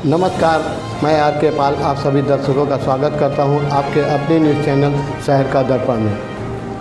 नमस्कार, मैं आर के पाल आप सभी दर्शकों का स्वागत करता हूं आपके अपने न्यूज़ चैनल शहर का दर्पण में।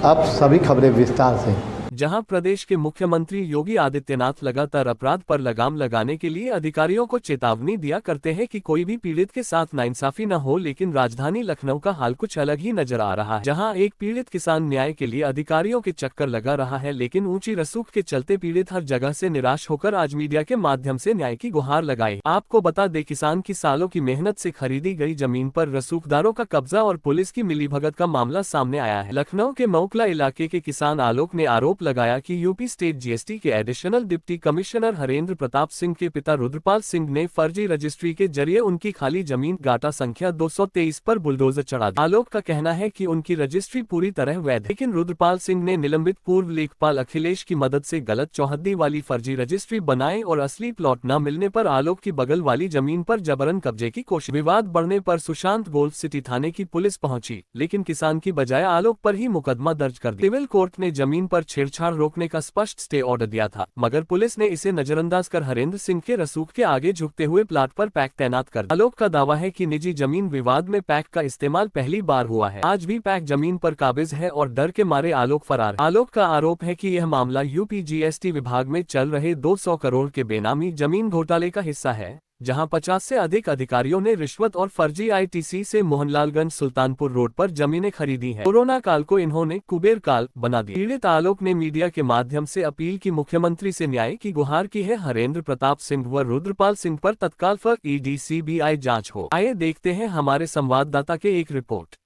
अब सभी खबरें विस्तार से। जहां प्रदेश के मुख्यमंत्री योगी आदित्यनाथ लगातार अपराध पर लगाम लगाने के लिए अधिकारियों को चेतावनी दिया करते हैं कि कोई भी पीड़ित के साथ नाइंसाफी न हो, लेकिन राजधानी लखनऊ का हाल कुछ अलग ही नजर आ रहा है। जहां एक पीड़ित किसान न्याय के लिए अधिकारियों के चक्कर लगा रहा है, लेकिन ऊंची रसूख के चलते पीड़ित हर जगह से निराश होकर आज मीडिया के माध्यम से न्याय की गुहार लगाई। आपको बता दें, किसान की सालों की मेहनत से खरीदी गई जमीन पर रसूखदारों का कब्जा और पुलिस की मिलीभगत का मामला सामने आया है। लखनऊ के मऊकला इलाके के किसान आलोक ने आरोप लगाया कि यूपी स्टेट जीएसटी के additional deputy commissioner Harendra Pratap Singh के पिता रुद्रपाल सिंह ने फर्जी रजिस्ट्री के जरिए उनकी खाली जमीन गाटा संख्या 223 पर बुलडोजर चढ़ा दिया। आलोक का कहना है कि उनकी रजिस्ट्री पूरी तरह वैध है, लेकिन रुद्रपाल सिंह ने निलंबित पूर्व लेखपाल अखिलेश की मदद से गलत चौहद्दी वाली फर्जी रजिस्ट्री बनाए और असली प्लॉट न मिलने पर आलोक की बगल वाली जमीन पर जबरन कब्जे की कोशिश। विवाद बढ़ने पर सुशांत गोल्फ सिटी थाने की पुलिस पहुंची, लेकिन किसान की बजाय आलोक पर ही मुकदमा दर्ज कर दिया। सिविल कोर्ट ने जमीन पर छेड़छाड़ रोकने का स्पष्ट स्टे ऑर्डर दिया था, मगर पुलिस ने इसे नजरअंदाज कर हरेंद्र सिंह के रसूख के आगे झुकते हुए प्लाट पर पैक तैनात कर दिया। आलोक का दावा है कि निजी जमीन विवाद में पैक का इस्तेमाल पहली बार हुआ है। आज भी पैक जमीन पर काबिज है और डर के मारे आलोक फरार है। आलोक का आरोप है कि यह मामला यूपी जीएसटी विभाग में चल रहे 200 करोड़ के बेनामी जमीन घोटाले का हिस्सा है, जहां 50 से अधिक अधिकारियों ने रिश्वत और फर्जी आईटीसी से मोहनलालगंज सुल्तानपुर रोड पर जमीनें खरीदी हैं। कोरोना काल को इन्होंने कुबेर काल बना दिया। पीड़ित आलोक ने मीडिया के माध्यम से अपील की मुख्यमंत्री से न्याय की गुहार की है। हरेंद्र प्रताप सिंह व रुद्रपाल सिंह पर तत्काल ईडी सीबीआई जांच हो। आइए देखते हैं हमारे संवाददाता के एक रिपोर्ट।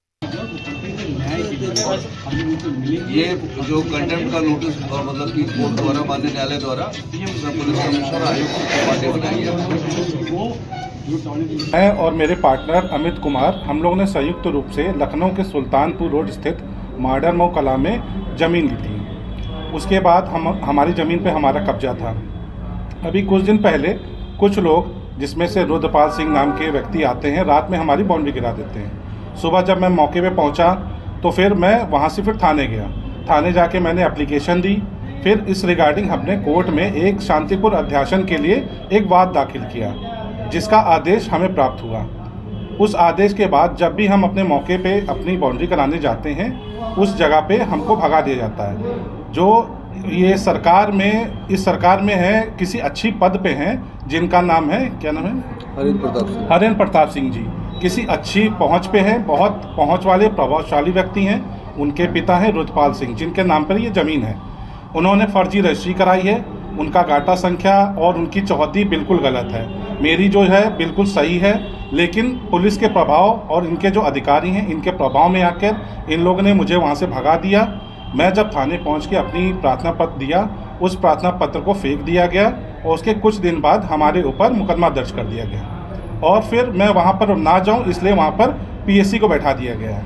ये जो कंटेम्प्ट का नोटिस और मतलब कि कोर्ट द्वारा माननीय न्यायालय द्वारा पुलिस कमिश्नर आयुक्त की बातें बनाई है। मैं और मेरे पार्टनर अमित कुमार हम लोगों ने संयुक्त रूप से लखनऊ के सुल्तानपुर रोड स्थित मॉडर्न मऊ कला में ज़मीन ली थी। उसके बाद हमारी ज़मीन पे हमारा कब्जा था। अभी कुछ दिन पहले कुछ लोग, जिसमें से रुद्रपाल सिंह नाम के व्यक्ति आते हैं, रात में हमारी बाउंड्री गिरा देते हैं। सुबह जब मैं मौके पे पहुंचा तो फिर मैं वहां से फिर थाने गया। थाने जाके मैंने एप्लीकेशन दी। फिर इस रिगार्डिंग हमने कोर्ट में एक शांतिपूर्ण अध्यासन के लिए एक वाद दाखिल किया, जिसका आदेश हमें प्राप्त हुआ। उस आदेश के बाद जब भी हम अपने मौके पे अपनी बाउंड्री कराने जाते हैं, उस जगह पे हमको भगा दिया जाता है। जो ये इस सरकार में है, किसी अच्छी पद पे हैं, जिनका नाम है, क्या नाम है, हरेंद्र प्रताप सिंह जी किसी अच्छी पहुंच पे हैं, बहुत पहुंच वाले प्रभावशाली व्यक्ति हैं। उनके पिता हैं रुद्रपाल सिंह, जिनके नाम पर ये ज़मीन है। उन्होंने फर्जी रजिस्ट्री कराई है। उनका गाटा संख्या और उनकी चौहद्दी बिल्कुल गलत है। मेरी जो है बिल्कुल सही है, लेकिन पुलिस के प्रभाव और इनके जो अधिकारी हैं, इनके प्रभाव में आकर इन लोगों ने मुझे वहाँ से भगा दिया। मैं जब थाने पहुँच के अपनी प्रार्थना पत्र दिया, उस प्रार्थना पत्र को फेंक दिया गया और उसके कुछ दिन बाद हमारे ऊपर मुकदमा दर्ज कर दिया गया। और फिर मैं वहाँ पर ना जाऊँ, इसलिए वहाँ पर पीएससी को बैठा दिया गया है।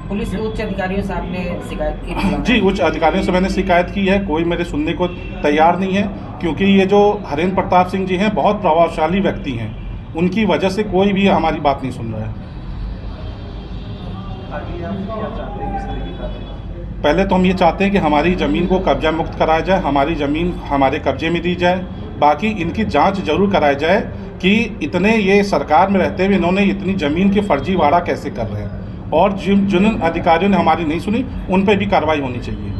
पुलिस उच्च अधिकारियों से आपने शिकायत की? जी, उच्च अधिकारियों से मैंने शिकायत की है। कोई मेरे सुनने को तैयार नहीं है, क्योंकि ये जो हरेंद्र प्रताप सिंह जी हैं बहुत प्रभावशाली व्यक्ति हैं। उनकी वजह से कोई भी हमारी बात नहीं सुन रहा है। पहले तो हम ये चाहते हैं कि हमारी ज़मीन को कब्जा मुक्त कराया जाए, हमारी ज़मीन हमारे कब्जे में दी जाए। बाकी इनकी जांच जरूर कराई जाए कि इतने ये सरकार में रहते हुए इन्होंने इतनी ज़मीन की फर्जीवाड़ा कैसे कर रहे हैं, और जिन अधिकारियों ने हमारी नहीं सुनी उन पर भी कार्रवाई होनी चाहिए।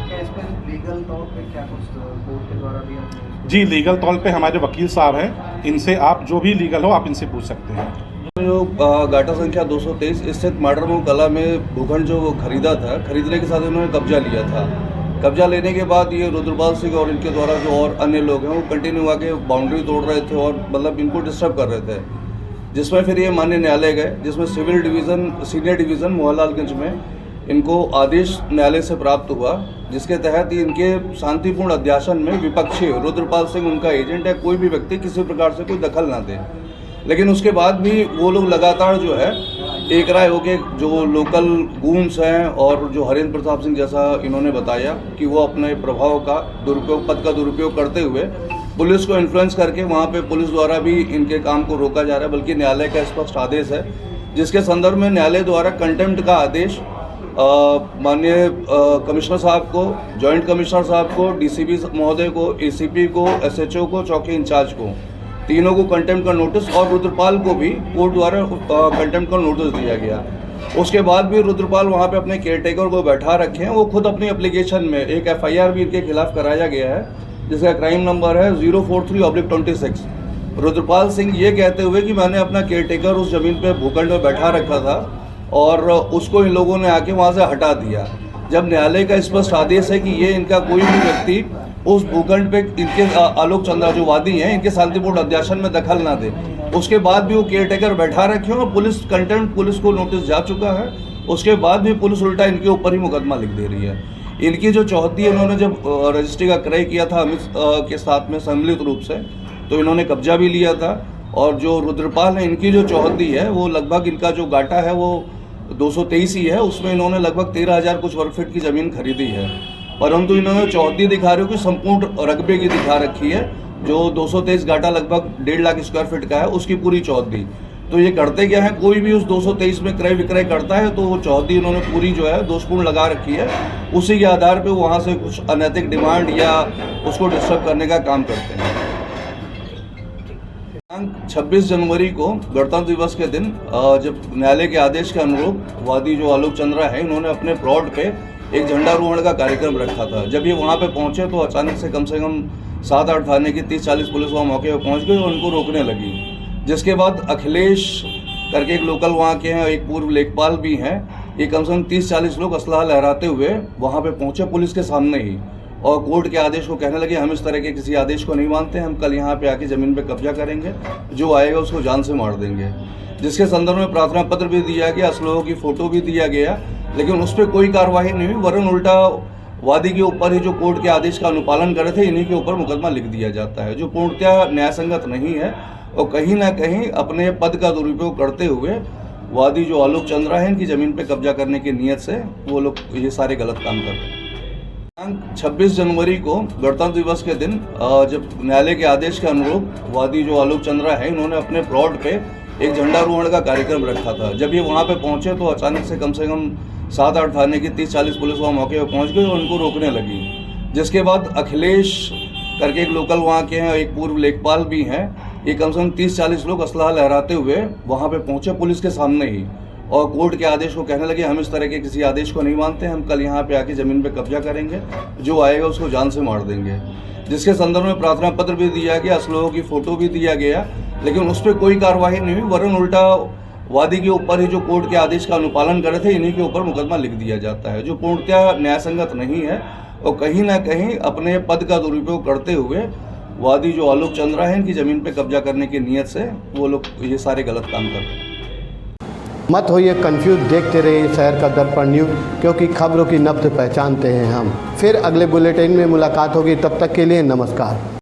क्या इस पर लीगल तौर पे क्या कुछ कोर्ट के द्वारा भी? जी, लीगल तौर पे हमारे वकील साहब हैं, इनसे आप जो भी लीगल हो आप इनसे पूछ सकते हैं। जो गाटा संख्या 223 स्थित मॉडर्न मऊ कला में भूखंड जो वो खरीदा था, खरीदने के साथ इन्होंने कब्जा लिया था। कब्जा लेने के बाद ये रुद्रपाल सिंह और इनके द्वारा जो और अन्य लोग हैं वो कंटिन्यू आके बाउंड्री तोड़ रहे थे और मतलब इनको डिस्टर्ब कर रहे थे, जिसमें फिर ये माननीय न्यायालय गए, जिसमें civil division senior division Mohanlalganj में इनको आदेश न्यायालय से प्राप्त हुआ, जिसके तहत इनके शांतिपूर्ण अध्यासन में विपक्षी रुद्रपाल सिंह उनका एजेंट है, कोई भी व्यक्ति किसी प्रकार से कोई दखल ना दे। लेकिन उसके बाद भी वो लोग लगातार जो है एक राय हो के जो लोकल गूंस हैं और जो हरेंद्र प्रताप सिंह जैसा इन्होंने बताया कि वो अपने प्रभाव का दुरुपयोग, पद का दुरुपयोग करते हुए पुलिस को इन्फ्लुएंस करके वहाँ पे पुलिस द्वारा भी इनके काम को रोका जा रहा है। बल्कि न्यायालय का स्पष्ट आदेश है, जिसके संदर्भ में न्यायालय द्वारा कंटेम्प्ट का आदेश माननीय कमिश्नर साहब को, जॉइंट कमिश्नर साहब को, डीसीपी महोदय को, एसीपी को, एसएचओ को, चौकी इंचार्ज को तीनों को कंटेम्प्ट का नोटिस और रुद्रपाल को भी कोर्ट द्वारा कंटेम्प्ट का नोटिस दिया गया। उसके बाद भी रुद्रपाल वहाँ पे अपने केयरटेकर को बैठा रखे हैं। वो खुद अपनी एप्लीकेशन में एक FIR भी इनके खिलाफ कराया गया है, जिसका क्राइम नंबर है 043/26। रुद्रपाल सिंह ये कहते हुए कि मैंने अपना केयरटेकर उस ज़मीन पे भूखंड में बैठा रखा था और उसको इन लोगों ने आके वहाँ से हटा दिया। जब न्यायालय का स्पष्ट आदेश है कि ये इनका कोई भी व्यक्ति उस भूखंड पे इनके आलोक चंद्रा जो वादी हैं इनके शांतिपूर्ण अध्यासन में दखल ना दे, उसके बाद भी वो केयरटेकर बैठा रखे और पुलिस कंटेम्प्ट पुलिस को नोटिस जा चुका है। उसके बाद भी पुलिस उल्टा इनके ऊपर ही मुकदमा लिख दे रही है। इनकी जो चौहद्दी है, इन्होंने जब रजिस्ट्री का क्रय किया था अमित के साथ में सम्मिलित रूप से, तो इन्होंने कब्जा भी लिया था। और जो रुद्रपाल है, इनकी जो चौहद्दी है वो लगभग इनका जो गाटा है वो 223 ही है। उसमें इन्होंने लगभग 13,000 कुछ वर्ग फीट की ज़मीन खरीदी है, परंतु इन्होंने चौहद्दी दिखा रहे हो कि संपूर्ण रकबे की दिखा रखी है। जो 223 गाटा लगभग 1.5 लाख स्क्वायर फीट का है, उसकी पूरी चौहद्दी। तो ये करते क्या है, कोई भी उस 223 में क्रय विक्रय करता है तो वो चौहद्दी इन्होंने पूरी जो है दोषपूर्ण लगा रखी है। उसी के आधार पे वहाँ से कुछ अनैतिक डिमांड या उसको डिस्टर्ब करने का काम करते हैं। 26 जनवरी को गणतंत्र दिवस के दिन जब न्यायालय के आदेश के अनुरूप वादी जो आलोक चंद्रा है, इन्होंने अपने प्लॉट पे एक झंडारोहण का कार्यक्रम रखा था। जब ये वहाँ पे पहुँचे तो अचानक से कम 7-8 थाने की 30-40 पुलिस वहाँ मौके पर पहुँच गई और उनको रोकने लगी। जिसके बाद अखिलेश करके एक लोकल वहाँ के हैं, एक पूर्व लेखपाल भी हैं, ये कम से कम 30-40 लोग असलहा लहराते हुए वहाँ पे पहुँचे पुलिस के सामने ही, और कोर्ट के आदेश को कहने लगे हम इस तरह के किसी आदेश को नहीं मानते, हम कल यहाँ पे आके ज़मीन पे कब्जा करेंगे, जो आएगा उसको जान से मार देंगे। जिसके संदर्भ में प्रार्थना पत्र भी दिया गया, असलहों की फ़ोटो भी दिया गया, लेकिन उस पर कोई कार्रवाई नहीं हुई। वरन उल्टा वादी के ऊपर ही जो कोर्ट के आदेश का अनुपालन करे थे, इन्हीं के ऊपर मुकदमा लिख दिया जाता है, जो पूर्णतः न्यायसंगत नहीं है। और कहीं ना कहीं अपने पद का दुरुपयोग करते हुए वादी जो आलोक चंद्रा है, इनकी ज़मीन पे कब्जा करने की नीयत से वो लोग ये सारे गलत काम कर रहे हैं। 26 जनवरी को गणतंत्र दिवस के दिन जब न्यायालय के आदेश के अनुरूप वादी जो आलोक चंद्रा है, इन्होंने अपने प्लॉट पे एक झंडारोहण का कार्यक्रम रखा था। जब ये वहाँ पे पहुँचे तो अचानक से कम 7-8 थाने की 30-40 पुलिस वहाँ मौके पर पहुँच गई और उनको रोकने लगी। जिसके बाद अखिलेश करके एक लोकल वहाँ के हैं, एक पूर्व लेखपाल भी हैं, ये कम से कम 30-40 लोग असलहा लहराते हुए वहाँ पे पहुँचे पुलिस के सामने ही, और कोर्ट के आदेश को कहने लगे हम इस तरह के किसी आदेश को नहीं मानते, हम कल यहाँ पे आके ज़मीन पे कब्जा करेंगे, जो आएगा उसको जान से मार देंगे। जिसके संदर्भ में प्रार्थना पत्र भी दिया गया, असलहों की फ़ोटो भी दिया गया, लेकिन उस पर कोई कार्रवाई नहीं हुई। वरन उल्टा वादी के ऊपर ही जो कोर्ट के आदेश का अनुपालन करे थे, इन्हीं के ऊपर मुकदमा लिख दिया जाता है, जो पूर्णतः न्यायसंगत नहीं है। और कहीं ना कहीं अपने पद का दुरुपयोग करते हुए वादी जो आलोक चंद्रा है, इनकी ज़मीन पे कब्जा करने की नीयत से वो लोग ये सारे गलत काम कर रहे हैं। मत होइए कंफ्यूज, देखते रहिए शहर का दर्पण न्यूज़, क्योंकि खबरों की नब्ज पहचानते हैं हम। फिर अगले बुलेटिन में मुलाकात होगी, तब तक के लिए नमस्कार।